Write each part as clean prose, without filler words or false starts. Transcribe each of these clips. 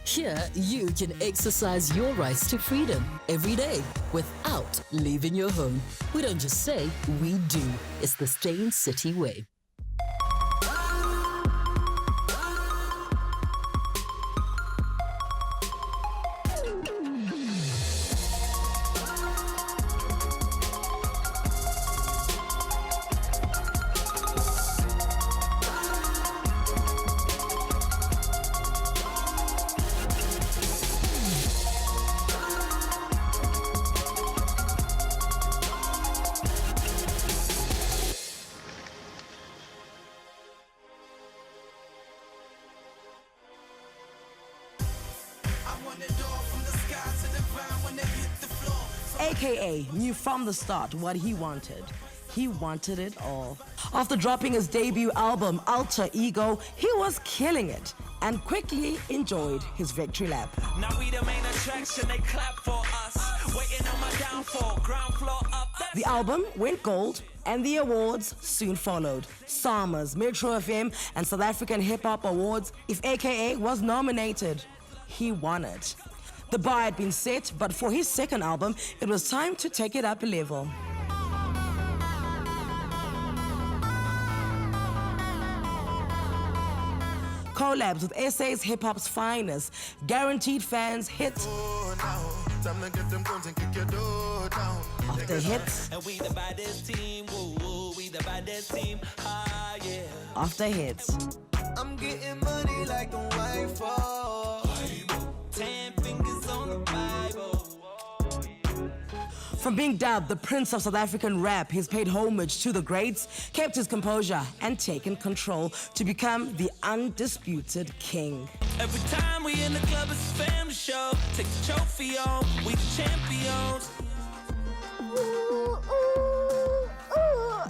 Here, you can exercise your rights to freedom every day without leaving your home. We don't just say, we do. It's the Stain City way. AKA knew from the start what he wanted. He wanted it all. After dropping his debut album, Alter Ego, he was killing it and quickly enjoyed his victory lap. Now we the main attraction, they clap for us. Waiting on my downfall, ground floor up. The album went gold and the awards soon followed. SAMAs, Metro FM and South African Hip Hop Awards. If AKA was nominated, he won it. The bar had been set, but for his second album, it was time to take it up a level. Collabs with SA's hip-hop's finest, guaranteed fans hits after hits And we the baddest team, woo woo, we the baddest team, ah yeah. after hits. I'm getting money like a wife, oh. 10 fingers on the Bible. From being dubbed the Prince of South African rap, he's paid homage to the greats, kept his composure, and taken control to become the undisputed king. Every time we in the club, it's a family show. Take the trophy on, we the champions.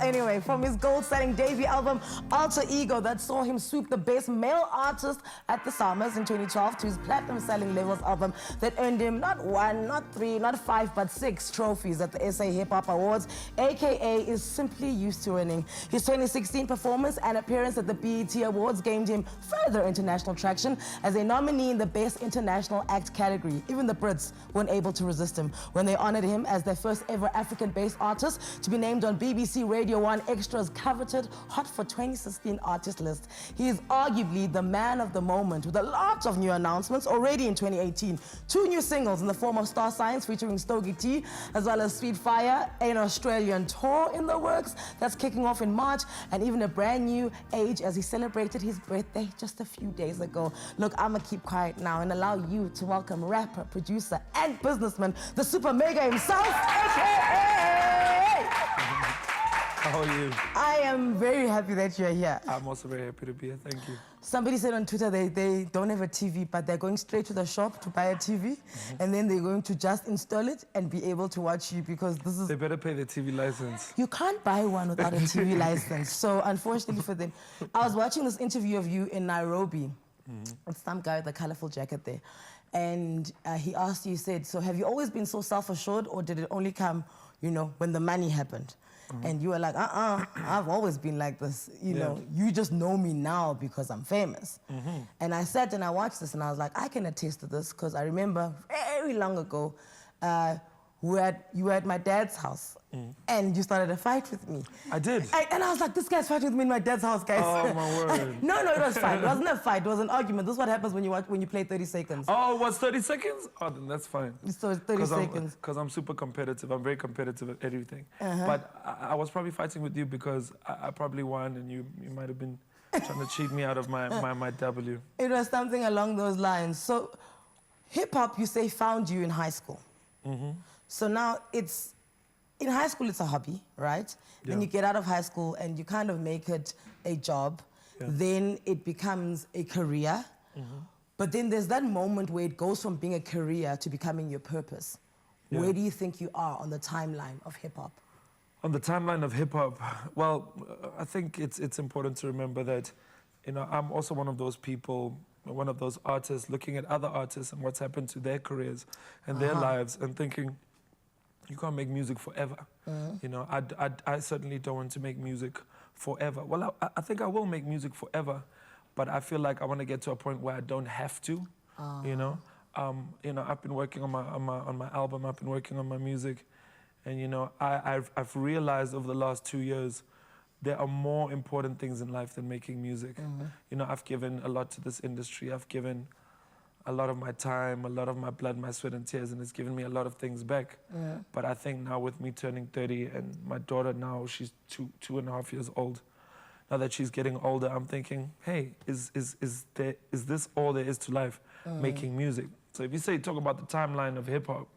Anyway, from his gold-selling debut album, Alter Ego, that saw him sweep the best male artist at the SAMAs in 2012, to his platinum-selling Levels album that earned him not one, not three, not five, but 6 trophies at the SA Hip Hop Awards, AKA is simply used to winning. His 2016 performance and appearance at the BET Awards gained him further international traction as a nominee in the Best International Act category. Even the Brits weren't able to resist him when they honored him as their first ever African-based artist to be named on BBC Radio 1 Extra's coveted Hot for 2016 artist list. He is arguably the man of the moment with a lot of new announcements already in 2018. 2 new singles in the form of Star Signs featuring Stogie T, as well as Sweet Fire, an Australian tour in the works that's kicking off in March, and even a brand new age as he celebrated his birthday just a few days ago. Look, I'ma keep quiet now and allow you to welcome rapper, producer, and businessman, the SUPAMEGA himself, AKA! How are you? I am very happy that you're here. I'm also very happy to be here, thank you. Somebody said on Twitter they don't have a TV, but they're going straight to the shop to buy a TV, and then they're going to just install it and be able to watch you, because this is... They better pay the TV license. You can't buy one without a TV license. So unfortunately for them, I was watching this interview of you in Nairobi with some guy with a colorful jacket there. And he asked you, he said, so have you always been so self-assured, or did it only come, you know, when the money happened? And you were like, I've always been like this. You know, you just know me now because I'm famous. And I sat and I watched this and I was like, I can attest to this, because I remember very long ago, you were at my dad's house and you started a fight with me. I did? And I was like, this guy's fighting with me in my dad's house, guys. Oh, my word. No, it was fine. It wasn't a fight, it was an argument. This is what happens when you play 30 seconds. Oh, what's 30 seconds? Oh, then that's fine. So 30 seconds. Because I'm super competitive. I'm very competitive at everything. But I was probably fighting with you because I probably won and you might have been trying to cheat me out of my W. It was something along those lines. So hip-hop, you say, found you in high school. So now in high school it's a hobby, right? Then you get out of high school and you kind of make it a job. Then it becomes a career. But then there's that moment where it goes from being a career to becoming your purpose. Where do you think you are on the timeline of hip-hop? On the timeline of hip-hop, well, I think it's important to remember that, you know, I'm also one of those people, one of those artists looking at other artists and what's happened to their careers and their lives and thinking, you can't make music forever. You know, I certainly don't want to make music forever. Well, I think I will make music forever, but I feel like I want to get to a point where I don't have to. You know, I've been working on my album. I've been working on my music, and you know, I've realized over the last 2 years, there are more important things in life than making music. You know, I've given a lot to this industry. I've given a lot of my time, a lot of my blood, my sweat and tears, and it's given me a lot of things back. But I think now with me turning 30 and my daughter now, she's 2.5 years old. Now that she's getting older, I'm thinking, hey, is this all there is to life? Making music. So if you talk about the timeline of hip hop,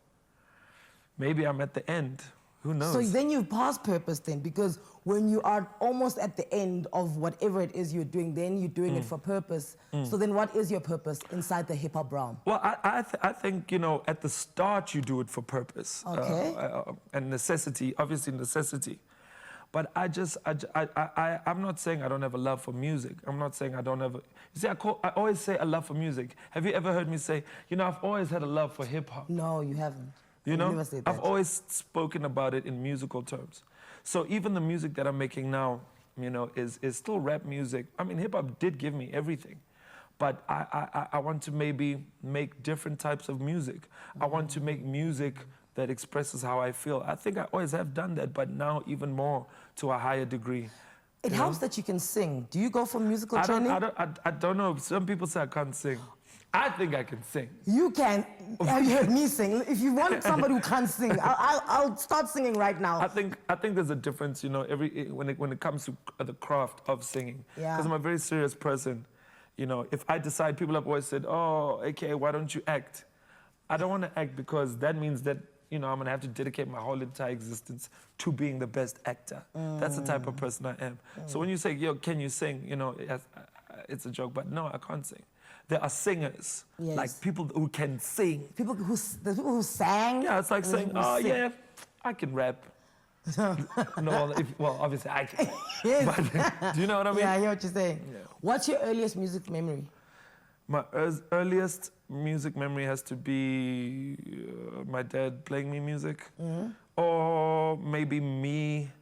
maybe I'm at the end. Who knows? So then you've passed purpose then, because when you are almost at the end of whatever it is you're doing, then you're doing it for purpose. So then what is your purpose inside the hip-hop realm? Well, I think, you know, at the start you do it for purpose. Okay. And necessity, obviously necessity. But I'm not saying I don't have a love for music. I'm not saying I don't have a... You see, I always say a love for music. Have you ever heard me say, you know, I've always had a love for hip-hop? No, you haven't. You know, never said that. I've always spoken about it in musical terms. So even the music that I'm making now, you know, is still rap music. I mean, hip-hop did give me everything. But I want to maybe make different types of music. I want to make music that expresses how I feel. I think I always have done that, but now even more to a higher degree. It helps that you can sing. Do you go for musical training? I don't know. Some people say I can't sing. I think I can sing. You can. Have you heard me sing? If you want somebody who can't sing, I'll start singing right now. I think there's a difference, you know, when it comes to the craft of singing. Yeah. Because I'm a very serious person. You know, if I decide, people have always said, oh, AKA, why don't you act? I don't want to act because that means that, you know, I'm going to have to dedicate my whole entire existence to being the best actor. That's the type of person I am. So when you say, yo, can you sing? You know, it's a joke, but no, I can't sing. There are singers, like people who can sing. The people who sang? Yeah, it's like saying, oh, yeah, I can rap. No, well, obviously I can. Yes. But, do you know what I mean? Yeah, I hear what you're saying. Yeah. What's your earliest music memory? My earliest music memory has to be my dad playing me music. Or maybe me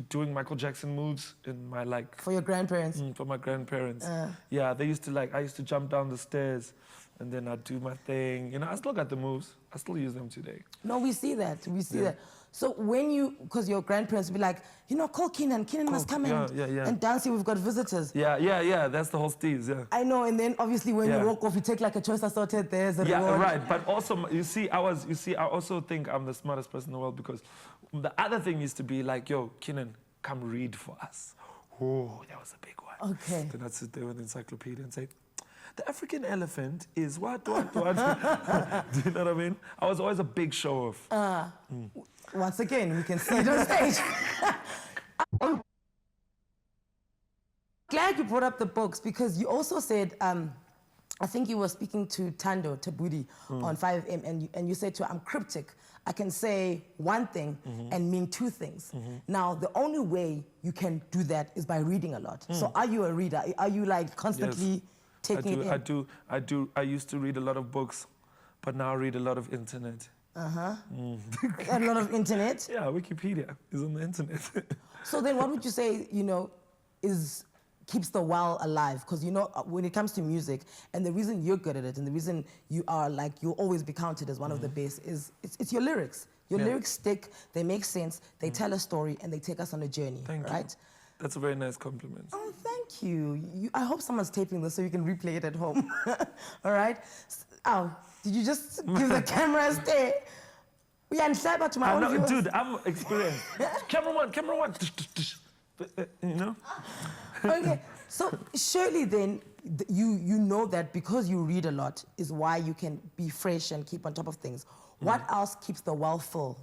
doing Michael Jackson moves in my, like... For your grandparents? For my grandparents. Yeah, they used to, I used to jump down the stairs and then I'd do my thing. You know, I still got the moves. I still use them today. No, we see that. We see that. So when you, because your grandparents would be like, you know, call Kenan. Kenan must come and dance here. We've got visitors. Yeah. That's the whole steez, yeah. I know, and then obviously when you walk off, you take like a choice assorted. There's a reward. Right. But also, you see, I also think I'm the smartest person in the world because the other thing used to be like, yo, Kenan, come read for us. Oh, that was a big one. Okay. Then I'd sit there with the encyclopedia and say, the African elephant is what? Do you know what I mean? I was always a big show-off. Once again, we can see it on stage. I'm glad you brought up the books because you also said, I think you were speaking to Tando Tabudi on 5M and you said to her, I'm cryptic. I can say one thing and mean two things. Now, the only way you can do that is by reading a lot. So are you a reader? Are you like constantly taking it in? I do. I used to read a lot of books, but now I read a lot of internet. A lot of internet? Yeah, Wikipedia is on the internet. So then what would you say, you know, keeps the well alive? Because, you know, when it comes to music, and the reason you're good at it, and the reason you are, like, you'll always be counted as one of the best is it's your lyrics. Your lyrics stick, they make sense, they tell a story, and they take us on a journey, Thank you. That's a very nice compliment. Oh, thank you. I hope someone's taping this so you can replay it at home. All right? Oh, did you just give the camera a stare? Yeah, and shout out to my own viewers. Dude, I'm experienced. Camera one. You know? Okay, so surely then you know that because you read a lot is why you can be fresh and keep on top of things. What else keeps the well full?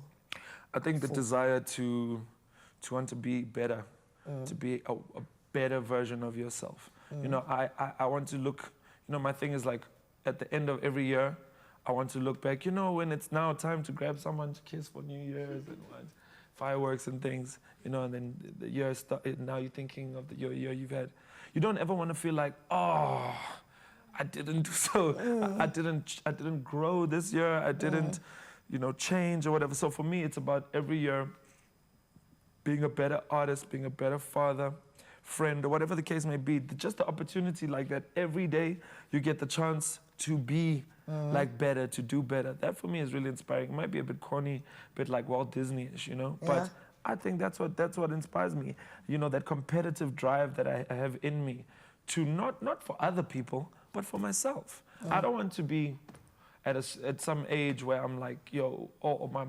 I think the desire to want to be better, to be a better version of yourself. You know, I want to look, you know, my thing is like at the end of every year, I want to look back, you know, when it's now time to grab someone to kiss for New Year's and what, fireworks and things, you know, and then the year now you're thinking of your year you've had. You don't ever want to feel like, oh, I didn't do so. I didn't grow this year. I didn't, you know, change or whatever. So for me, it's about every year being a better artist, being a better father, friend or whatever the case may be. Just the opportunity like that every day, you get the chance to be like better, to do better. That for me is really inspiring. It might be a bit corny, a bit like Walt Disney-ish, you know, but I think that's what inspires me. You know, that competitive drive that I have in me to not for other people, but for myself. I don't want to be at some age where I'm like, yo,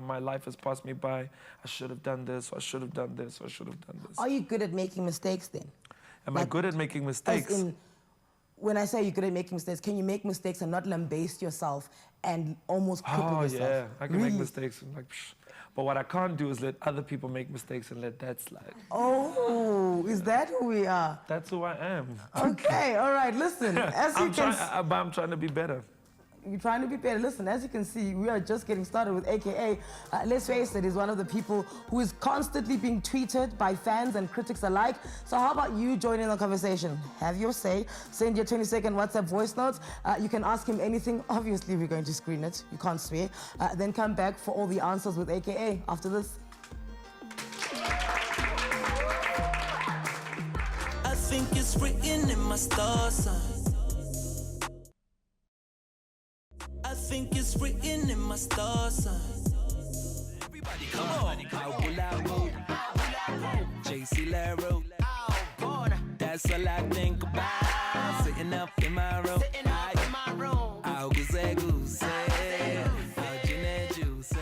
my life has passed me by. I should have done this, or I should have done this, or I should have done this. Are you good at making mistakes then? Am I good at making mistakes? As in, when I say you're good at making mistakes, can you make mistakes and not lambaste yourself and almost cripple yourself? Oh yeah, I can make mistakes and like, psh. But what I can't do is let other people make mistakes and let that slide. Oh, is that who we are? That's who I am. Okay, all right, listen, as you I'm trying to be better. You're trying to be better. Listen, as you can see, we are just getting started with AKA. Let's face it, is one of the people who is constantly being tweeted by fans and critics alike. So how about you join in the conversation? Have your say. Send your 20-second WhatsApp voice notes. You can ask him anything. Obviously, we're going to screen it. You can't swear. Then come back for all the answers with AKA after this. I think it's written in my star sign. I think it's written in my star sign. Everybody come on. How will I roll? JC Laro. That's all I think about. Sitting up in my room. How goose how Jeanette juice.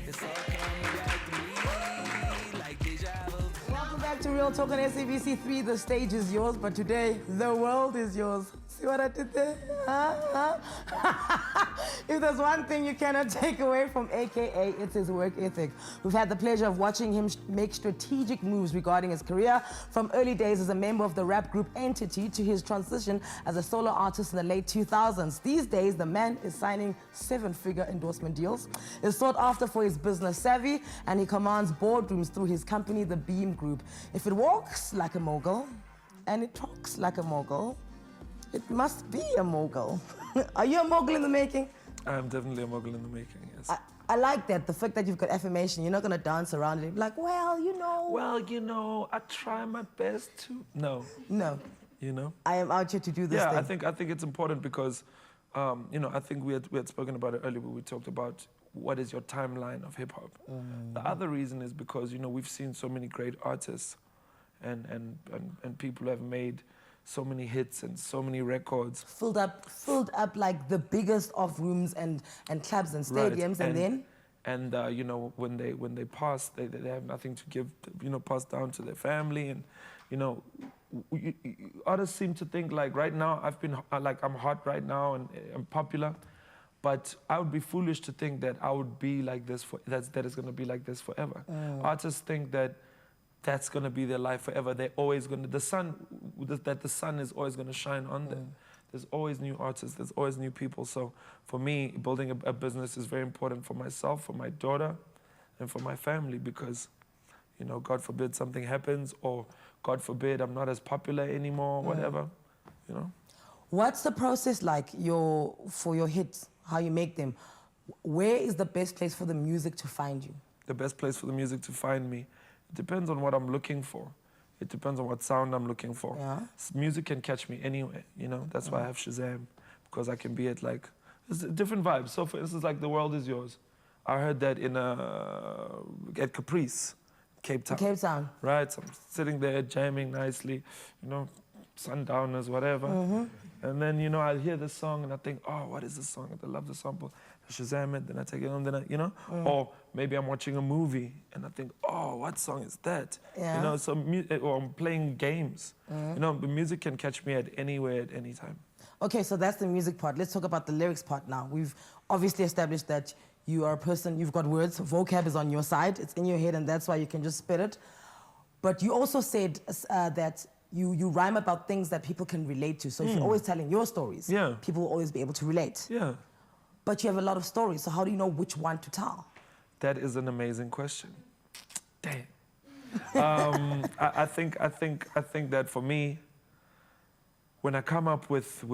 It's all coming back to me like deja vu. Welcome back to Real Talk on SABC 3. The stage is yours, but today, the world is yours. See what I did there? If there's one thing you cannot take away from AKA, it's his work ethic. We've had the pleasure of watching him make strategic moves regarding his career, from early days as a member of the rap group Entity to his transition as a solo artist in the late 2000s. These days, the man is signing 7-figure endorsement deals, is sought after for his business savvy, and he commands boardrooms through his company, the Beam Group. If it walks like a mogul, and it talks like a mogul, it must be a mogul. Are you a mogul in the making? I'm definitely a mogul in the making, yes. I like that, the fact that you've got affirmation. You're not going to dance around it. Like, well, you know. Well, you know, I try my best to. No. No. You know? I am out here to do this thing. I think it's important because, you know, I think we had spoken about it earlier when we talked about what is your timeline of hip-hop. The other reason is because, you know, we've seen so many great artists and people who have made so many hits and so many records. Filled up like the biggest of rooms and clubs and stadiums, right. And you know, when they pass, they have nothing to give, you know, pass down to their family. And you know, artists seem to think like right now I'm hot right now and I'm popular, but I would be foolish to think that I would be like this that is going to be like this forever. Artists think that that's going to be their life forever. They're always going to, the sun is always going to shine on them. There's always new artists, there's always new people. So for me, building a business is very important for myself, for my daughter, and for my family, because, you know, God forbid something happens, or God forbid I'm not as popular anymore, whatever, you know. What's the process like for your hits, how you make them? Where is the best place for the music to find you? The best place for the music to find me? It depends on what I'm looking for. It depends on what sound I'm looking for. Yeah. Music can catch me anywhere, you know. That's why I have Shazam, because I can be at like, it's different vibes. So for instance, like The World Is Yours. I heard that at Caprice, Cape Town. Cape Town. Right, so I'm sitting there jamming nicely, you know, sundowners, whatever. And then, you know, I'll hear the song and I think, oh, what is this song? I love the sample. I Shazam it, then I take it on, then I, you know? Or maybe I'm watching a movie and I think, oh, what song is that? Yeah. You know, so, or I'm playing games. You know, the music can catch me at anywhere, at any time. Okay, so that's the music part. Let's talk about the lyrics part now. We've obviously established that you are a person, you've got words, vocab is on your side, it's in your head, and that's why you can just spit it. But you also said that you rhyme about things that people can relate to. So if you're always telling your stories, people will always be able to relate. Yeah. But you have a lot of stories, so how do you know which one to tell? That is an amazing question. Damn. I think that for me, when I come up with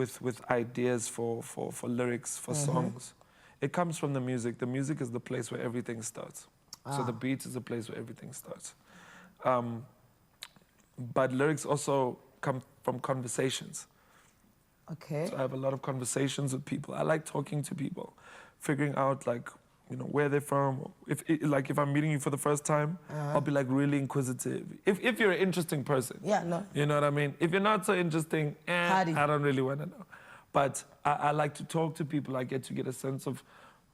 ideas for lyrics, for songs, it comes from the music. The music is the place where everything starts. So the beat is the place where everything starts. but lyrics also come from conversations. Okay. So I have a lot of conversations with people. I like talking to people, figuring out like, you know, where they're from. If I'm meeting you for the first time, I'll be like really inquisitive. If you're an interesting person. Yeah, no. You know what I mean? If you're not so interesting, I don't really want to know. But I like to talk to people. I get a sense of,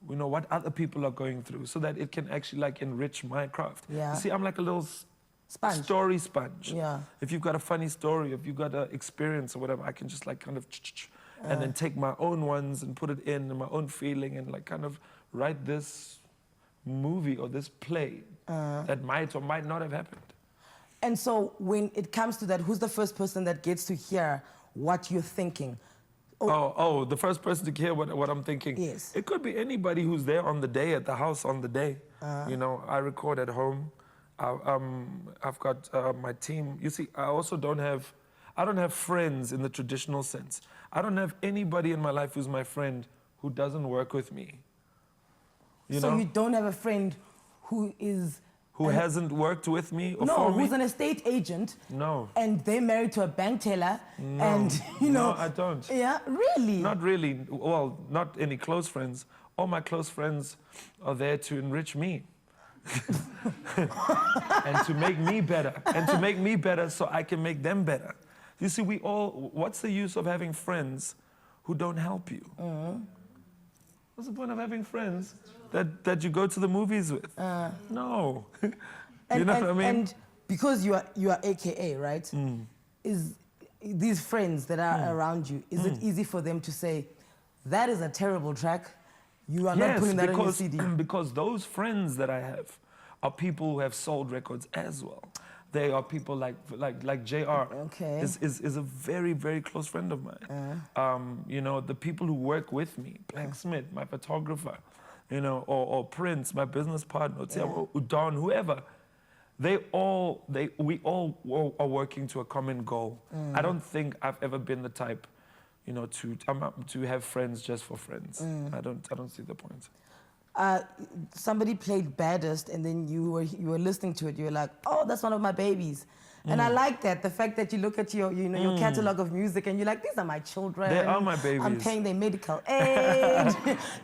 you know, what other people are going through so that it can actually like enrich my craft. Yeah. You see, I'm like a little Sponge. story sponge. Yeah. If you've got a funny story, if you've got an experience or whatever, I can just like kind of and then take my own ones and put it in and my own feeling and like kind of write this movie or this play that might or might not have happened. And so when it comes to that, who's the first person that gets to hear what you're thinking? Oh, the first person to hear what I'm thinking. Yes. It could be anybody who's there on the day, at the house on the day. You know, I record at home. I've got my team. You see, I don't have friends in the traditional sense. I don't have anybody in my life who's my friend who doesn't work with me. You know? You don't have a friend who is... Who hasn't worked with me or for No, me? who's an estate agent. No. And they're married to a bank teller. No. And, you know... No, I don't. Yeah, really? Not really. Well, not any close friends. All my close friends are there to enrich me. And to make me better. And to make me better so I can make them better. You see, what's the use of having friends who don't help you? What's the point of having friends that you go to the movies with? No. You know what I mean? And because you are AKA, right? Is these friends that are around you, is it easy for them to say, that is a terrible track, you are not putting that on your CD? Because those friends that I have are people who have sold records as well. They are people like JR. Okay. Is a very, very close friend of mine. You know, the people who work with me, Blacksmith, my photographer, you know, or Prince, my business partner, or Don, whoever. We all are working to a common goal. I don't think I've ever been the type, you know, to have friends just for friends. I don't see the point. Somebody played Baddest, and then you were listening to it. You were like, "Oh, that's one of my babies," and I like that. The fact that you look at your catalog of music and you're like, "These are my children. They are my babies. I'm paying their medical aid."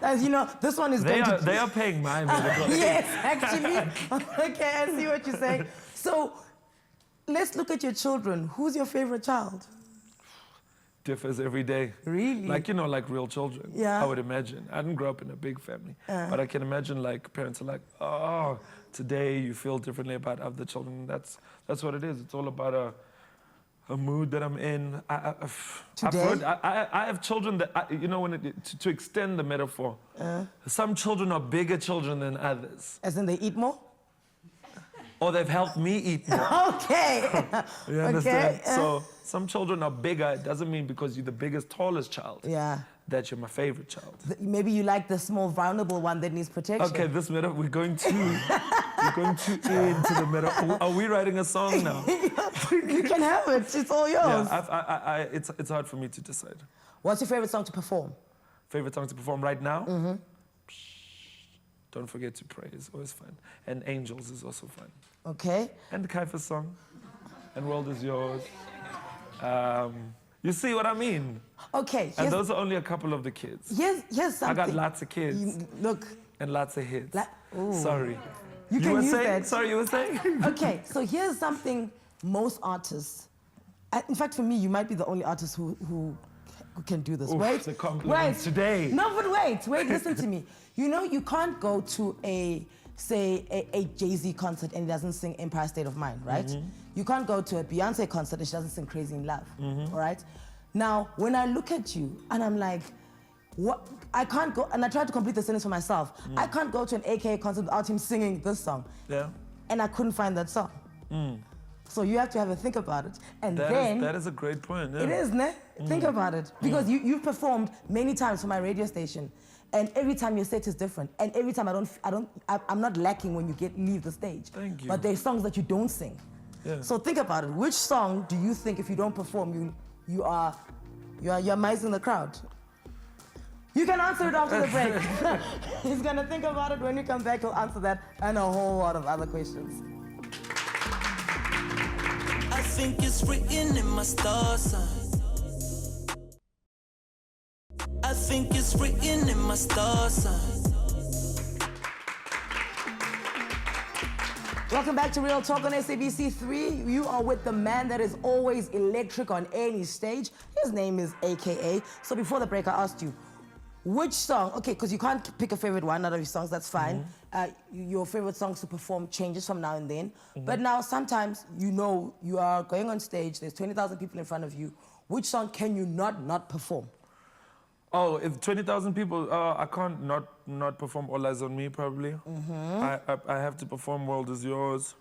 As you know, this one is They are paying my medical aid. Yes, actually. Okay, I see what you're saying. So, let's look at your children. Who's your favorite child? Differs every day. Really? Like, you know, like real children. Yeah. I would imagine. I didn't grow up in a big family. But I can imagine like parents are like, oh, today you feel differently about other children. That's what it is. It's all about a mood that I'm in. I have children that, you know, to extend the metaphor, some children are bigger children than others. As in they eat more? Or they've helped me eat more. Okay. You understand? So some children are bigger. It doesn't mean because you're the biggest, tallest child that you're my favorite child. Maybe you like the small, vulnerable one that needs protection. Okay, this metaphor, we're going too into the metaphor. Are we writing a song now? You can have it. It's all yours. Yeah, it's hard for me to decide. What's your favorite song to perform? Favorite song to perform right now? Don't forget to pray. It's always fun. And Angels is also fun. Okay. And the Kaifa song. And World is Yours. You see what I mean? Okay. And those are only a couple of the kids. Here's something. I got lots of kids. Look. And lots of hits. Ooh. Sorry. You can were use saying? that. Sorry, you were saying? Okay, so here's something most artists, in fact, for me, you might be the only artist who can do this. Oof, wait. the compliment today. No, but wait, listen to me. You know, you can't go to a Jay-Z concert and he doesn't sing Empire State of Mind, right? You can't go to a Beyonce concert and she doesn't sing Crazy in Love, all right? Now, when I look at you and I'm like, what? I can't go, and I tried to complete the sentence for myself. I can't go to an AKA concert without him singing this song. Yeah. And I couldn't find that song. So you have to have a think about it. And that is a great point. Yeah. It is, ne? Think about it. Because you've performed many times for my radio station. And every time your set is different. And every time I'm not lacking when you leave the stage. Thank you. But there's songs that you don't sing. Yeah. So think about it. Which song do you think if you don't perform, you're mising the crowd? You can answer it after the break. He's gonna think about it. When we come back, he'll answer that and a whole lot of other questions. think it's written in my star sign. I think it's written in my star sign. Welcome back to Real Talk on SABC 3. You are with the man that is always electric on any stage. His name is AKA. So before the break, I asked you, which song, okay, because you can't pick a favorite one out of your songs, that's fine. Your favorite songs to perform changes from now and then. But now sometimes you know you are going on stage, there's 20,000 people in front of you. Which song can you not perform? Oh, if 20,000 people, I can't not perform All Eyes on Me, probably. I have to perform World Is Yours.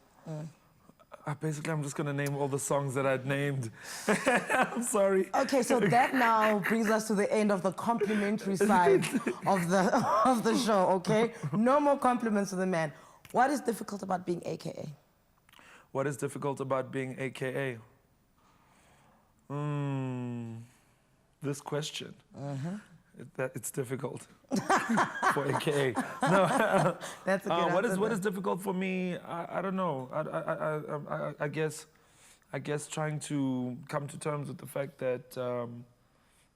Basically, I'm just going to name all the songs that I'd named. I'm sorry. Okay, so that now brings us to the end of the complimentary side of the show, okay? No more compliments to the man. What is difficult about being AKA? What is difficult about being AKA? This question. It's difficult for AKA. No. That's a good answer. What is difficult for me? I don't know. I guess trying to come to terms with the fact that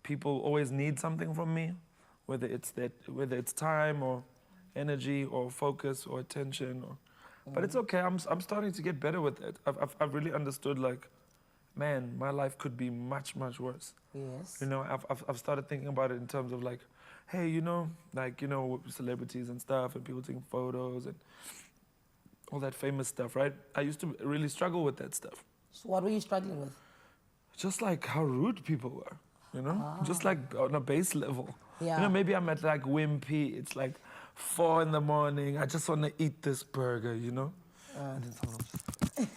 people always need something from me, whether it's time or energy or focus or attention. But it's okay. I'm starting to get better with it. I've really understood, like, man, my life could be much worse. Yes. You know, I've started thinking about it in terms of, like, hey, you know, like, you know, celebrities and stuff and people taking photos and all that famous stuff, right? I used to really struggle with that stuff. So what were you struggling with? Just like how rude people were, you know? Just like on a base level. Yeah. You know, maybe I'm at like Wimpy, it's like 4 in the morning, I just want to eat this burger, you know? And then someone else,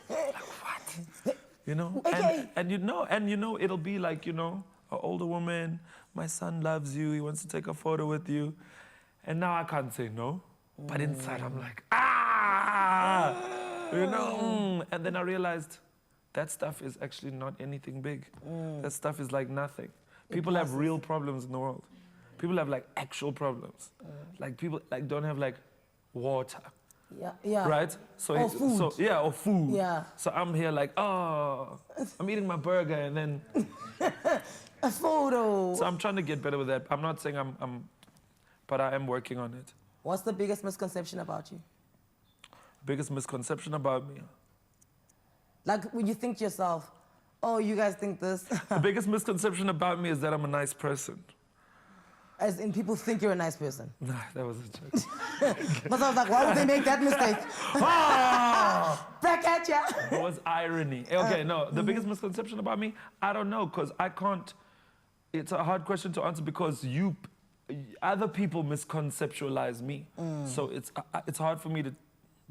like, what? You know, Okay. and you know, it'll be like, you know, an older woman, my son loves you, he wants to take a photo with you, and now I can't say no, but inside I'm like, you know, and then I realized that stuff is actually not anything big. That stuff is like nothing. People have real problems in the world. People have like actual problems. Like people like don't have like water. Yeah. Right? So Or food. Or food. Yeah. So I'm here like, oh, I'm eating my burger and then. A photo. So I'm trying to get better with that. I'm not saying but I am working on it. What's the biggest misconception about you? Biggest misconception about me. Like when you think to yourself, oh, you guys think this. The biggest misconception about me is that I'm a nice person. As in people think you're a nice person. Nah, that was a joke. But I was like, why would they make that mistake? Back at ya. It was irony. Okay, no, the biggest misconception about me, I don't know, because I can't, it's a hard question to answer because other people misconceptualize me. So it's hard for me to, do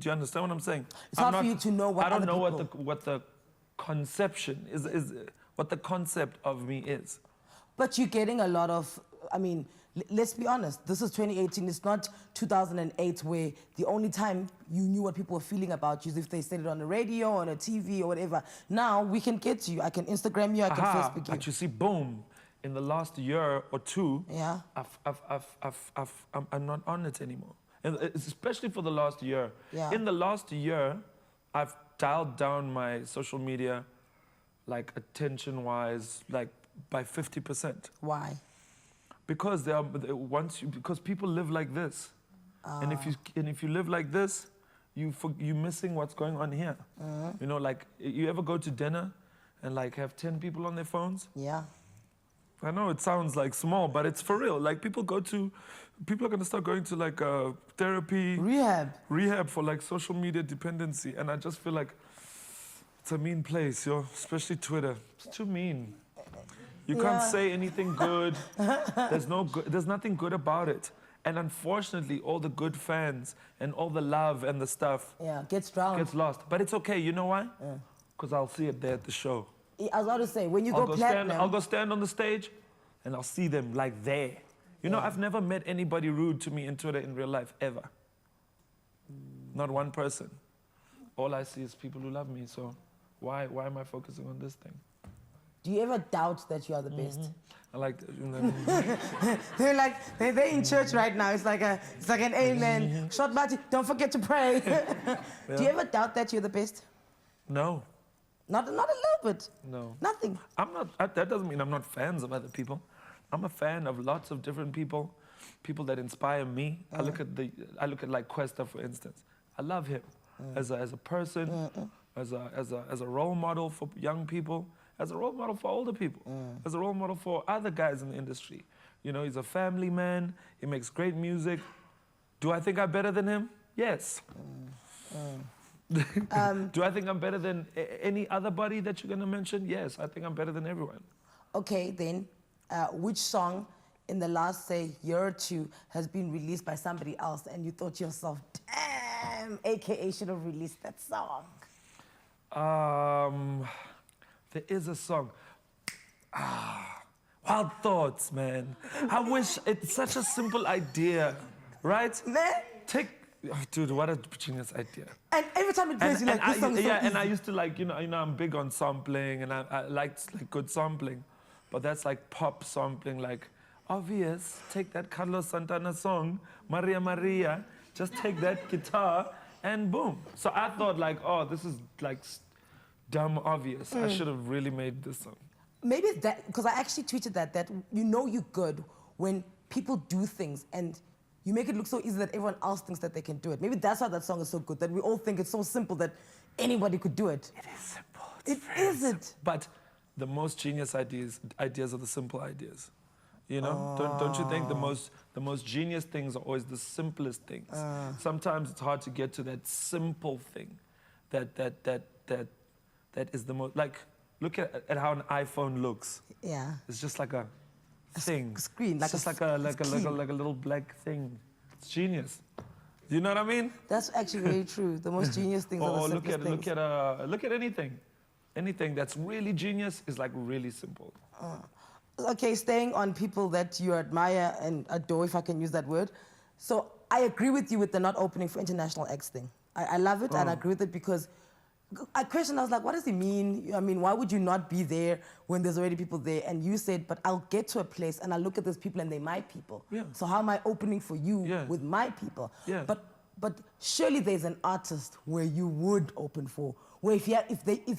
you understand what I'm saying? It's hard for you to know what I don't other know people... what the conception is, what the concept of me is. But you're getting a lot of, I mean, let's be honest, this is 2018, it's not 2008 where the only time you knew what people were feeling about you is if they said it on the radio, on a TV or whatever. Now we can get to you, I can Instagram you, I can Facebook you. But you see, boom, in the last year or two, yeah. I'm not on it anymore. And especially for the last year. Yeah. In the last year, I've dialed down my social media, like attention-wise, like by 50%. Why? Because because people live like this, and if you live like this, you're missing what's going on here. You know, like you ever go to dinner, and like have 10 people on their phones? Yeah. I know it sounds like small, but it's for real. Like people are gonna start going to like therapy, rehab for like social media dependency, and I just feel like it's a mean place, yo. Especially Twitter, it's too mean. You can't say anything good. There's nothing good about it. And unfortunately, all the good fans and all the love and the stuff gets drowned. Gets lost. But it's okay, you know why? Because I'll see it there at the show. I was about to say, when you go platinum... I'll go stand on the stage and I'll see them like there. You know, I've never met anybody rude to me in Twitter in real life, ever. Not one person. All I see is people who love me, so why am I focusing on this thing? Do you ever doubt that you are the best? I like that, you know. they're in church right now. It's like an amen. Short Marty, don't forget to pray. Do you ever doubt that you're the best? No. Not a little bit. No. Nothing. I'm not. That doesn't mean I'm not fans of other people. I'm a fan of lots of different people, people that inspire me. I look at like Questa, for instance. I love him as a person, as a role model for young people, as a role model for older people, as a role model for other guys in the industry. You know, he's a family man. He makes great music. Do I think I'm better than him? Yes. Do I think I'm better than any other buddy that you're gonna mention? Yes, I think I'm better than everyone. Okay, then, which song in the last, say, year or two has been released by somebody else and you thought to yourself, damn, AKA should have released that song? There is a song. Wild Thoughts, man. I wish, it's such a simple idea, right? Man. Dude, what a genius idea. And every time it plays, you're like, this song is so easy. And I used to like, you know, I'm big on sampling and I liked like good sampling. But that's like pop sampling, like, obvious, take that Carlos Santana song, Maria Maria, just take that guitar and boom. So I thought like, oh, this is like dumb obvious. I should have really made this song. Maybe it's that, because I actually tweeted that you know you're good when people do things and you make it look so easy that everyone else thinks that they can do it. Maybe that's why that song is so good, that we all think it's so simple that anybody could do it. It is simple. It isn't. But the most genius ideas are the simple ideas. You know, don't you think the most genius things are always the simplest things? Sometimes it's hard to get to that simple thing, that is the most, like, look at how an iPhone looks. Yeah. It's just like a thing. Screen, like it's just like a little black thing. It's genius. You know what I mean? That's actually very true. The most genius things are the simplest things. Look at anything. Anything that's really genius is like really simple. Okay, staying on people that you admire and adore, if I can use that word. So I agree with you with the not opening for international acts thing. I love it and I agree with it because I questioned, I was like, what does it mean? I mean, why would you not be there when there's already people there? And you said, but I'll get to a place and I look at those people and they're my people. Yeah. So how am I opening for you with my people? Yeah. But surely there's an artist where you would open for, where if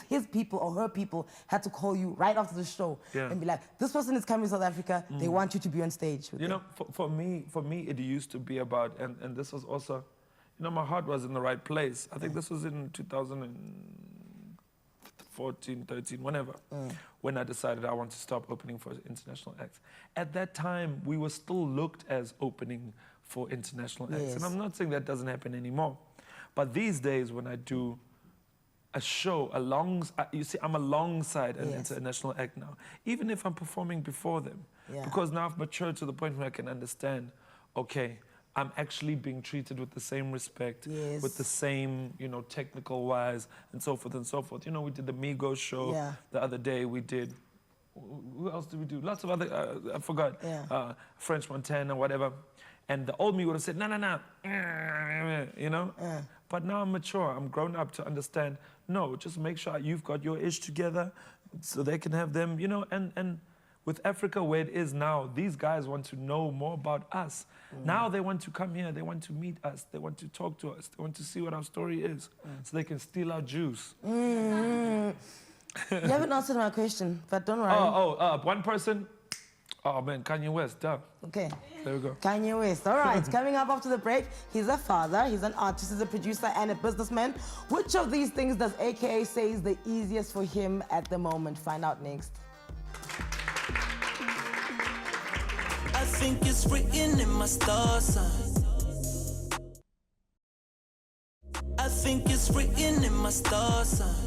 his people or her people had to call you right after the show and be like, this person is coming to South Africa, they want you to be on stage with them. know, for me, it used to be about, and this was also, you know, my heart was in the right place. I think this was in 2014, 13, whenever, when I decided I want to stop opening for international acts. At that time, we were still looked as opening for international acts. And I'm not saying that doesn't happen anymore. But these days, when I do a show, you see, I'm alongside an international act now, even if I'm performing before them. Because now I've matured to the point where I can understand, okay, I'm actually being treated with the same respect, with the same, you know, technical wise, and so forth and so forth. You know, we did the Migos show the other day. We did, who else did we do? Lots of other, I forgot, French Montana, whatever. And the old me would have said, no, you know? But now I'm mature, I'm grown up to understand, no, just make sure you've got your ish together so they can have them, you know, and with Africa where it is now, these guys want to know more about us. Now they want to come here, they want to meet us, they want to talk to us, they want to see what our story is, so they can steal our juice. You haven't answered my question, but don't worry. One person? Oh man, Kanye West, duh. Okay. There we go. Kanye West. All right, coming up after the break, he's a father, he's an artist, he's a producer, and a businessman. Which of these things does AKA say is the easiest for him at the moment? Find out next. I think it's written in my star sign. I think it's written in my star sign.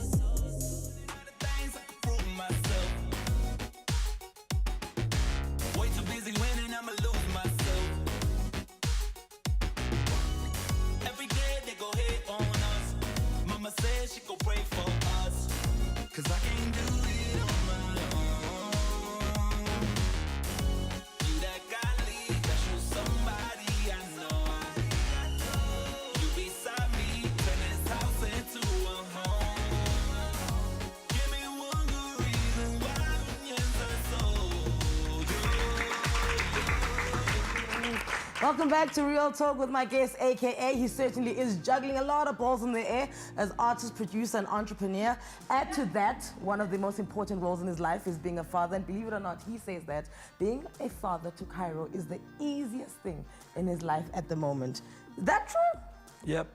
Welcome back to Real Talk with my guest, AKA. He certainly is juggling a lot of balls in the air as artist, producer, and entrepreneur. Add to that, one of the most important roles in his life is being a father. And believe it or not, he says that being a father to Cairo is the easiest thing in his life at the moment. Is that true? Yep,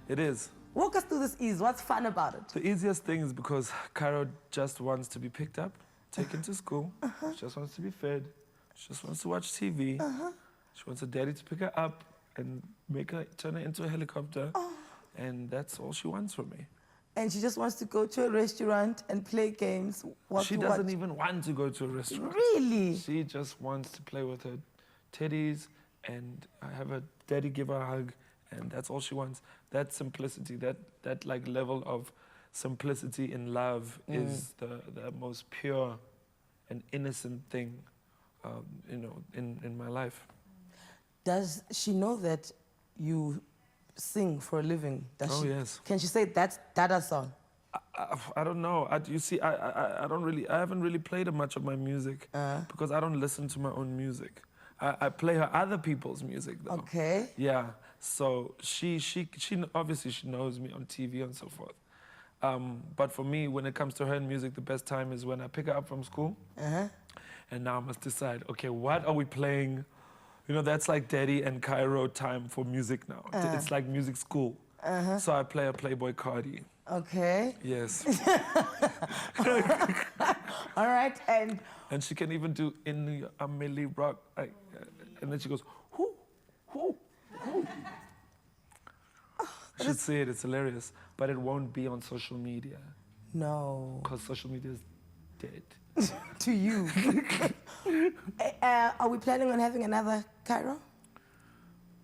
it is. Walk us through this ease. What's fun about it? The easiest thing is because Cairo just wants to be picked up, taken to school. She just wants to be fed. She just wants to watch TV. She wants a daddy to pick her up and turn her into a helicopter. And that's all she wants from me. And she just wants to go to a restaurant and play games. She doesn't even want to go to a restaurant. Really? She just wants to play with her teddies and have her daddy give her a hug. And that's all she wants. That simplicity, that like level of simplicity in love is the most pure and innocent thing, you know, in my life. Does she know that you sing for a living? Yes. Can she say that's Dada's song? I don't know. You see, I haven't really played much of my music because I don't listen to my own music. I play her other people's music though. Okay. Yeah. So she obviously she knows me on TV and so forth. But for me, when it comes to her and music, the best time is when I pick her up from school. And now I must decide, okay, what are we playing? You know, that's like Daddy and Cairo time for music now. It's like music school. So I play a Playboy Cardi. Okay. Yes. All right, and she can even do in the Anele rock, and then she goes, whoo, whoo, whoo. You should see it, it's hilarious. But it won't be on social media. No. Because social media is dead. To you. Are we planning on having another Cairo?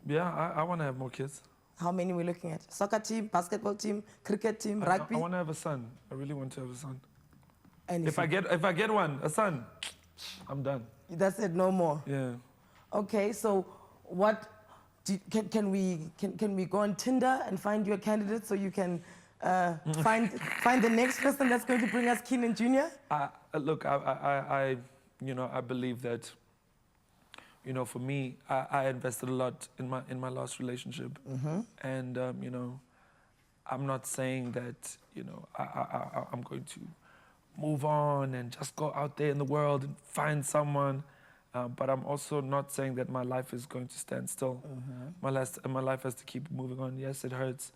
Yeah, I want to have more kids. How many are we looking at? Soccer team, basketball team, cricket team, rugby? I want to have a son. I really want to have a son. And if I get one, a son, I'm done. That's it, no more. Yeah. Okay, so what can we go on Tinder and find you a candidate so you can find the next person that's going to bring us Keenan Jr.? Look, I believe that, you know, for me, I invested a lot in my last relationship, and you know, I'm not saying that, you know, I'm going to move on and just go out there in the world and find someone, but I'm also not saying that my life is going to stand still. My life has to keep moving on. Yes, it hurts.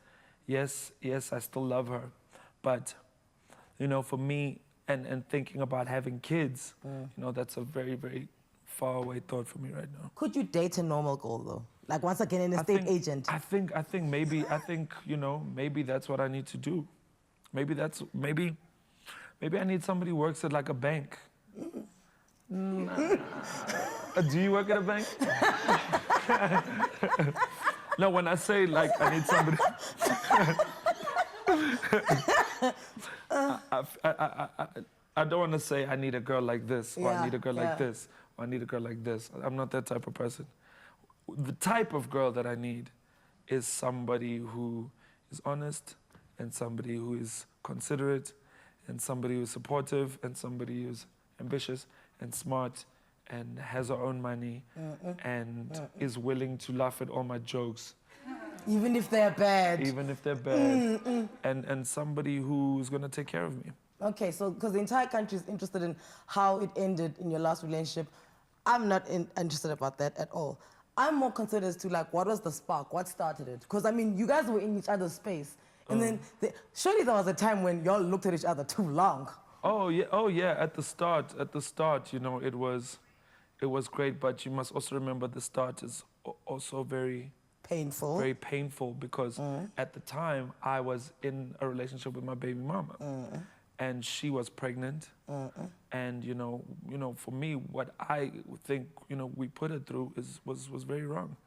Yes, I still love her, but you know, for me, and thinking about having kids, you know, that's a very, very far away thought for me right now. Could you date a normal girl though? Like once again, an estate agent? I think maybe, you know, maybe that's what I need to do. Maybe I need somebody who works at like a bank. Do you work at a bank? No, when I say like I need somebody, I don't want to say I need a girl like this, or I need a girl like this, or I need a girl like this. I'm not that type of person. The type of girl that I need is somebody who is honest, and somebody who is considerate, and somebody who is supportive, and somebody who's ambitious and smart, and has her own money, and is willing to laugh at all my jokes. Even if they're bad. Even if they're bad. And somebody who's going to take care of me. Okay, so because the entire country is interested in how it ended in your last relationship, I'm not interested about that at all. I'm more concerned as to like, what was the spark? What started it? Because I mean, you guys were in each other's space. And then, surely there was a time when y'all looked at each other too long. Oh yeah, at the start, you know, it was great, but you must also remember the start is also very painful. Very painful because at the time I was in a relationship with my baby mama, and she was pregnant, and you know, for me, what I think, you know, we put her through was very wrong,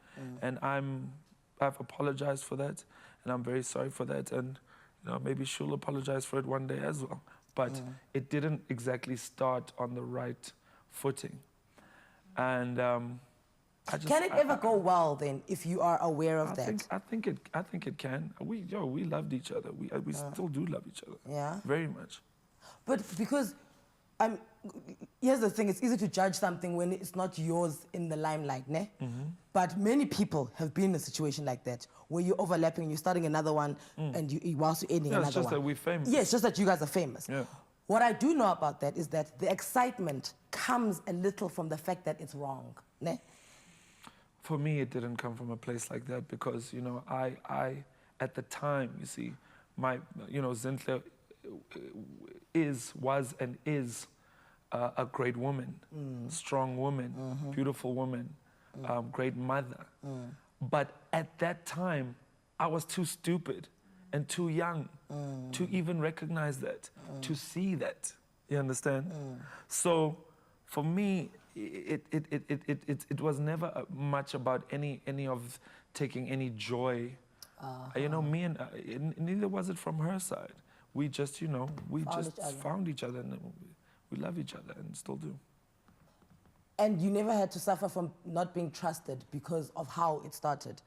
and I've apologized for that, and I'm very sorry for that, and you know, maybe she'll apologize for it one day as well. But it didn't exactly start on the right footing. And can it ever go well then, if you are aware of that? I think it can. We loved each other. We still do love each other. Yeah. Very much. But because Here's the thing, it's easy to judge something when it's not yours in the limelight, ne? But many people have been in a situation like that, where you're overlapping, you're starting another one, and whilst you're ending another one. It's just that we're famous. Yeah, it's just that you guys are famous. Yeah. What I do know about that is that the excitement comes a little from the fact that it's wrong, ne? For me, it didn't come from a place like that because, you know, I at the time, you see, Zinhle was and is a great woman, strong woman, beautiful woman, great mother. But at that time, I was too stupid and too young to even recognize that, to see that. You understand? So for me, it was never much about any of taking any joy. You know, me and neither was it from her side. We just, you know, found each other and we love each other and still do. And you never had to suffer from not being trusted because of how it started?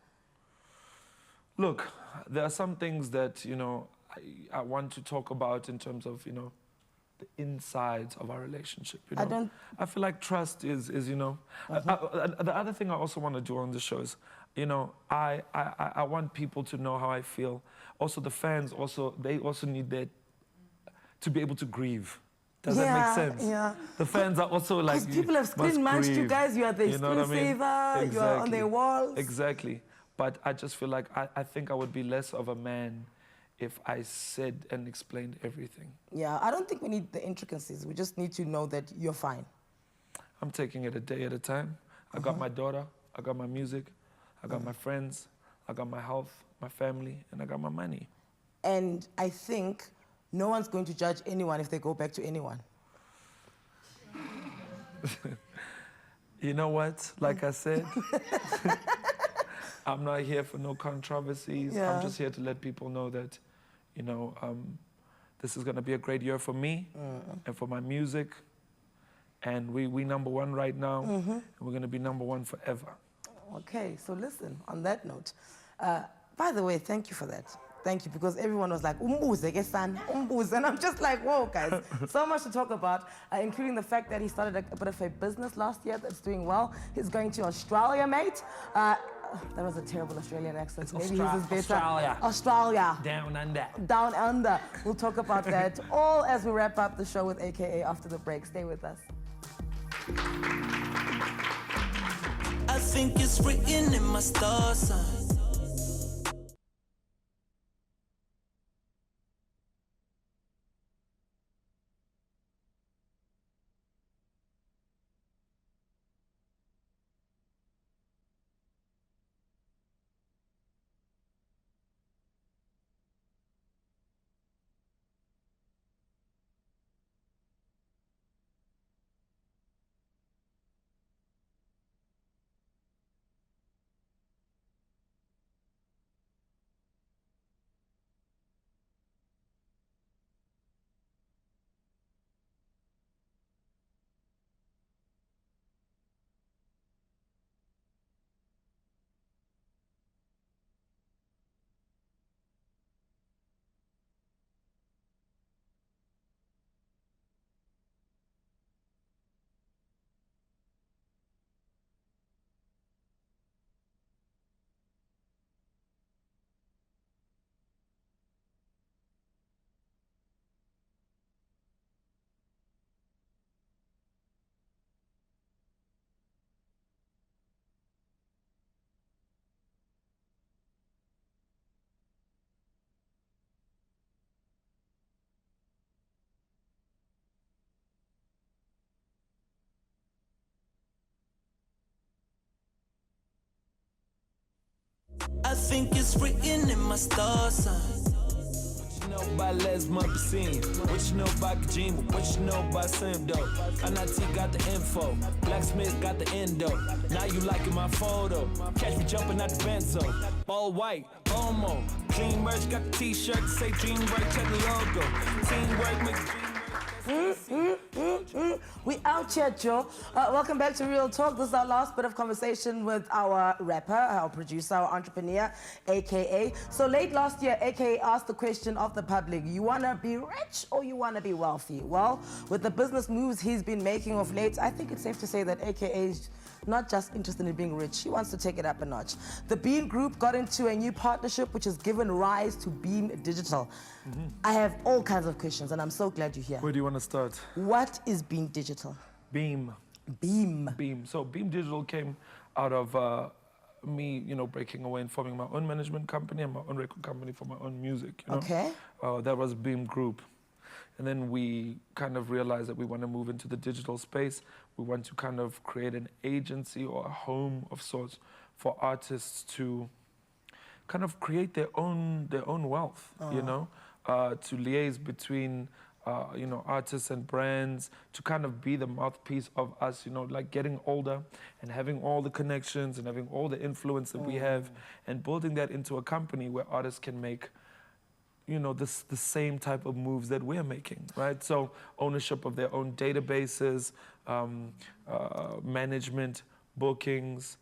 Look, there are some things that, you know, I want to talk about in terms of, you know, the insides of our relationship. You know? I feel like trust is you know, the other thing I also want to do on the show is, you know, I want people to know how I feel. Also, the fans they also need that to be able to grieve. Does that make sense? Yeah. The fans are also like, because people have screen-munched you guys. You are the screensaver. Exactly. You are on their walls. Exactly. But I just feel like I think I would be less of a man if I said and explained everything. Yeah, I don't think we need the intricacies. We just need to know that you're fine. I'm taking it a day at a time. I got my daughter, I got my music, I got my friends, I got my health, my family, and I got my money. And I think no one's going to judge anyone if they go back to anyone. You know what? Like I said, I'm not here for no controversies. Yeah. I'm just here to let people know that, you know, this is going to be a great year for me and for my music. And we number one right now, and we're going to be number one forever. Okay, so listen, on that note, by the way, thank you for that. Thank you, because everyone was like, umbuze ke son, umbuze. And I'm just like, whoa, guys. So much to talk about, including the fact that he started a bit of a business last year that's doing well. He's going to Australia, mate. That was a terrible Australian accent. Maybe his is better. Australia. Australia. Down under. Down under. We'll talk about that all as we wrap up the show with AKA after the break. Stay with us. I think it's written in my star sign. I think it's written in my star sign. What you know about Les Mumpacine? What you know about Kajima? What you know about Sam Doe? Anati got the info. Blacksmith got the endo. Now you liking my photo. Catch me jumping out the benzo. All white, Omo. Clean merch, got the t-shirt. Say dream work, check the logo. Teamwork makes dream work. We out here, Joe. Welcome back to Real Talk. This is our last bit of conversation with our rapper, our producer, our entrepreneur, AKA. So late last year, AKA asked the question of the public, you want to be rich or you want to be wealthy? Well, with the business moves he's been making of late, I think it's safe to say that AKA is not just interested in being rich, he wants to take it up a notch. The Beam Group got into a new partnership which has given rise to Beam Digital. I have all kinds of questions and I'm so glad you're here. Where do you want to start? What is Beam Digital? Beam. Beam. Beam. So Beam Digital came out of me, breaking away and forming my own management company and my own record company for my own music. Okay. That was Beam Group. And then we kind of realized that we want to move into the digital space. We want to kind of create an agency or a home of sorts for artists to kind of create their own wealth, to liaise between artists and brands, to kind of be the mouthpiece of us, like getting older and having all the connections and having all the influence that we have and building that into a company where artists can make the same type of moves that we're making, right? So ownership of their own databases, management, bookings,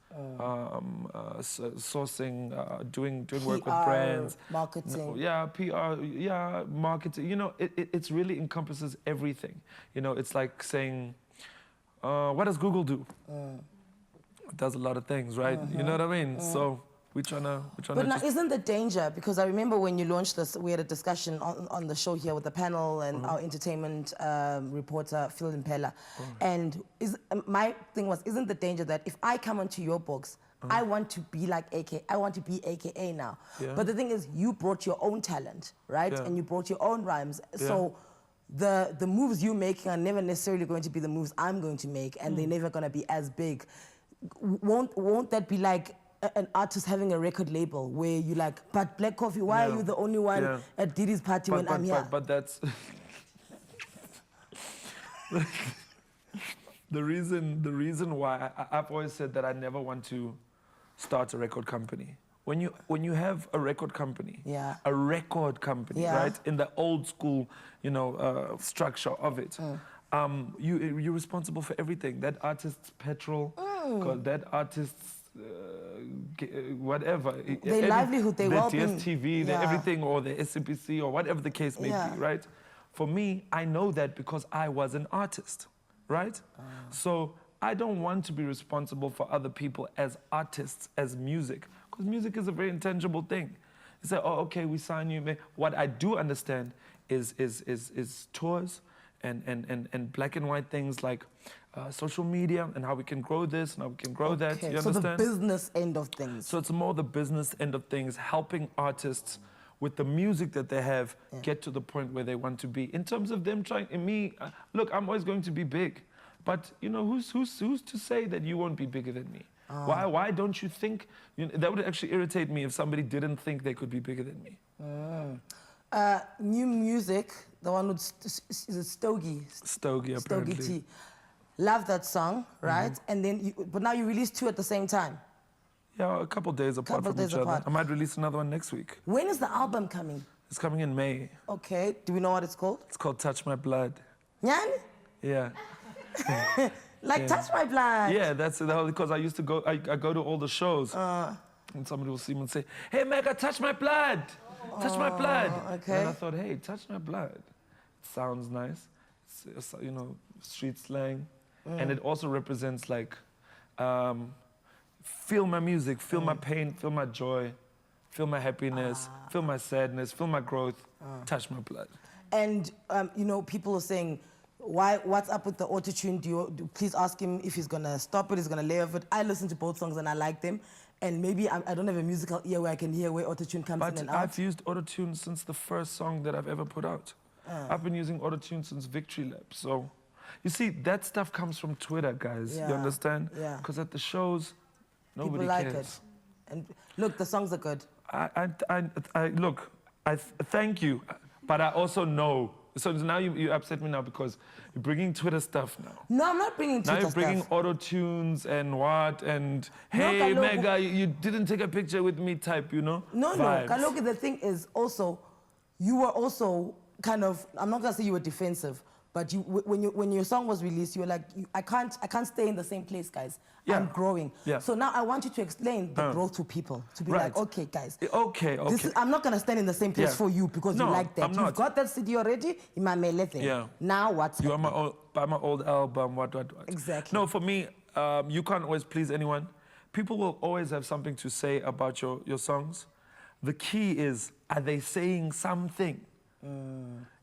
sourcing, doing work with brands. Marketing. PR, marketing. It really encompasses everything. It's like saying, what does Google do? It does a lot of things, right? You know what I mean? So we're trying to But now, isn't the danger, because I remember when you launched this, we had a discussion on the show here with the panel and our entertainment reporter, Phil Impela. And my thing was, isn't the danger that if I come onto your books, I want to be like AKA, I want to be AKA now. Yeah. But the thing is, you brought your own talent, right? Yeah. And you brought your own rhymes. Yeah. So the moves you're making are never necessarily going to be the moves I'm going to make, and they're never going to be as big. Won't that be like an artist having a record label where you're like, but Black Coffee, why are you the only one at Diddy's party when I'm here? But that's the reason why I've always said that I never want to start a record company. When you have a record company, right, in the old school, structure of it, you're responsible for everything. That artist's petrol, that artist's whatever. Their livelihood, their well-being. DSTV, their everything, or the SABC, or whatever the case may be, right? For me, I know that because I was an artist, right? So I don't want to be responsible for other people as artists, as music, because music is a very intangible thing. You say, oh, okay, we sign you. What I do understand is tours and black and white things like social media and how we can grow this and how we can grow that. You understand? So the business end of things. So it's more the business end of things, helping artists with the music that they have get to the point where they want to be. In terms of them trying, look, I'm always going to be big, but who's to say that you won't be bigger than me? Why don't you think? That would actually irritate me if somebody didn't think they could be bigger than me. New music, the one with is it Stogie? Stogie, apparently. Stogie T. Love that song, right? And then, but now you released two at the same time. Yeah, a couple days apart from each other. I might release another one next week. When is the album coming? It's coming in May. Okay. Do we know what it's called? It's called Touch My Blood. Nyan? Yeah. Touch My Blood. Yeah, that's it. Because I used to go, I go to all the shows. And somebody will see me and say, hey, Mega, touch my blood. Touch my blood. Okay. And I thought, hey, touch my blood. It sounds nice. It's, street slang. And it also represents like, feel my music, feel my pain, feel my joy, feel my happiness, feel my sadness, feel my growth, touch my blood. And, people are saying, what's up with the auto-tune? Please ask him if he's gonna stop it, he's gonna lay off it. I listen to both songs and I like them. And maybe I don't have a musical ear where I can hear where auto-tune comes in and out. But I've used auto-tune since the first song that I've ever put out. I've been using auto-tune since Victory Lap, so... You see, that stuff comes from Twitter, guys. You understand? Yeah. Because at the shows, nobody People like cares. it. And look, the songs are good. Look, thank you, but I also know. So now you upset me now because you're bringing Twitter stuff now. No, I'm not bringing Twitter stuff. Now you're bringing auto-tunes and what, and hey, Mega, you didn't take a picture with me type, No, vibes. No. Kaloki, the thing is also, you were also kind of, I'm not going to say you were defensive, But when your song was released, you were like, I can't stay in the same place, guys. Yeah. I'm growing. Yeah. So now I want you to explain the growth to people. To be like, okay, guys. Okay. I'm not gonna stand in the same place for you because you like that. I'm not. You've got that CD already. Yeah. Now what's You are my old album. What? Exactly. No, for me, you can't always please anyone. People will always have something to say about your songs. The key is, are they saying something?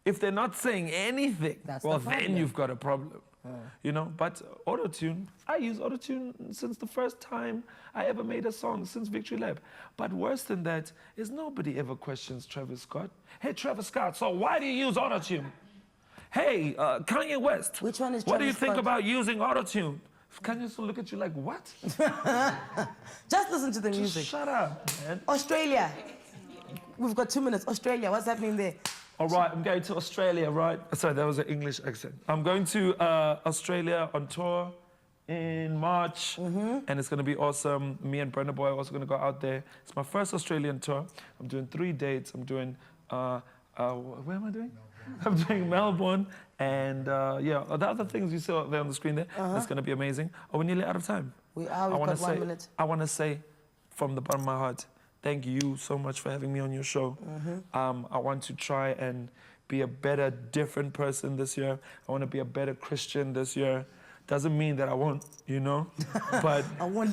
If they're not saying anything, well, then you've got a problem. You know, but auto-tune, I use auto-tune since the first time I ever made a song, since Victory Lab. But worse than that is nobody ever questions Travis Scott. Hey, Travis Scott, so why do you use auto-tune? Hey, Kanye West, which one is what do you Travis think Scott? about using auto-tune? Kanye will look at you like, what? Just listen to the music. Just shut up, man. Australia. We've got 2 minutes. Australia, what's happening there? All right, I'm going to Australia, right? Sorry, that was an English accent. I'm going to Australia on tour in March, and it's going to be awesome. Me and Brenda Boy are also going to go out there. It's my first Australian tour. I'm doing 3 dates. I'm doing, where am I doing? I'm doing Melbourne, and yeah, the other things you saw there on the screen there, it's going to be amazing. Oh, we're nearly out of time. We are, we've got 1 minute. I want to say, from the bottom of my heart, thank you so much for having me on your show. I want to try and be a better, different person this year. I want to be a better Christian this year. Doesn't mean that I won't, you know, but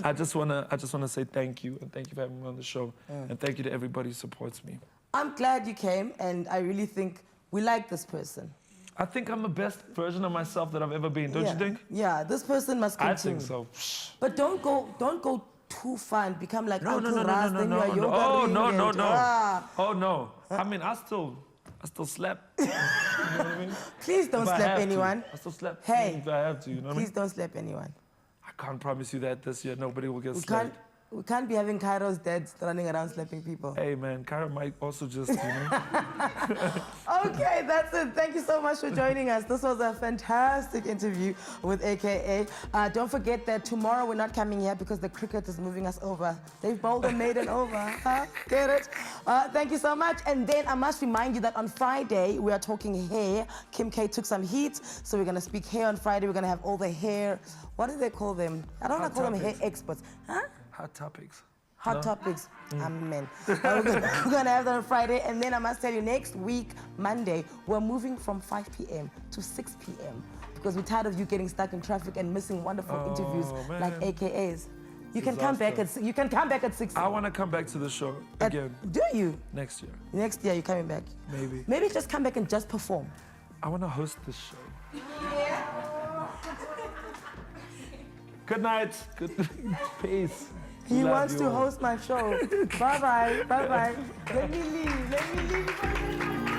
I just wanna say thank you, and thank you for having me on the show, and thank you to everybody who supports me. I'm glad you came, and I really think we like this person. I think I'm the best version of myself that I've ever been. Don't you think? Yeah, this person must continue. I think so. But don't go too far and become like No. Oh no. I mean, I still slap. You know what I mean? Please don't slap anyone. I still slap. Hey, if I have to, you know what I mean? Please don't slap anyone. I can't promise you that this year nobody will get slapped. We can't be having Cairo's dads running around slapping people. Hey man, Cairo might also just, you know. Okay, that's it. Thank you so much for joining us. This was a fantastic interview with AKA. Don't forget that tomorrow we're not coming here because the cricket is moving us over. They've bowled a maiden over. Huh? Get it? Thank you so much. And then I must remind you that on Friday we are talking hair. Kim K took some heat, so we're going to speak hair on Friday. We're going to have all the hair. What do they call them? I don't want to call them hair experts. Huh? Hot topics. Hot topics. Amen. We're going to have that on Friday. And then I must tell you, next week, Monday, we're moving from 5 p.m. to 6 p.m. because we're tired of you getting stuck in traffic and missing wonderful interviews like AKAs. You can come back at 6. I want to come back to the show again. Do you? Next year. Next year you're coming back? Maybe. Maybe just come back and just perform. I want to host this show. Yeah. Good night. Peace. He wants to host my show. Bye-bye. Bye-bye. Let me leave.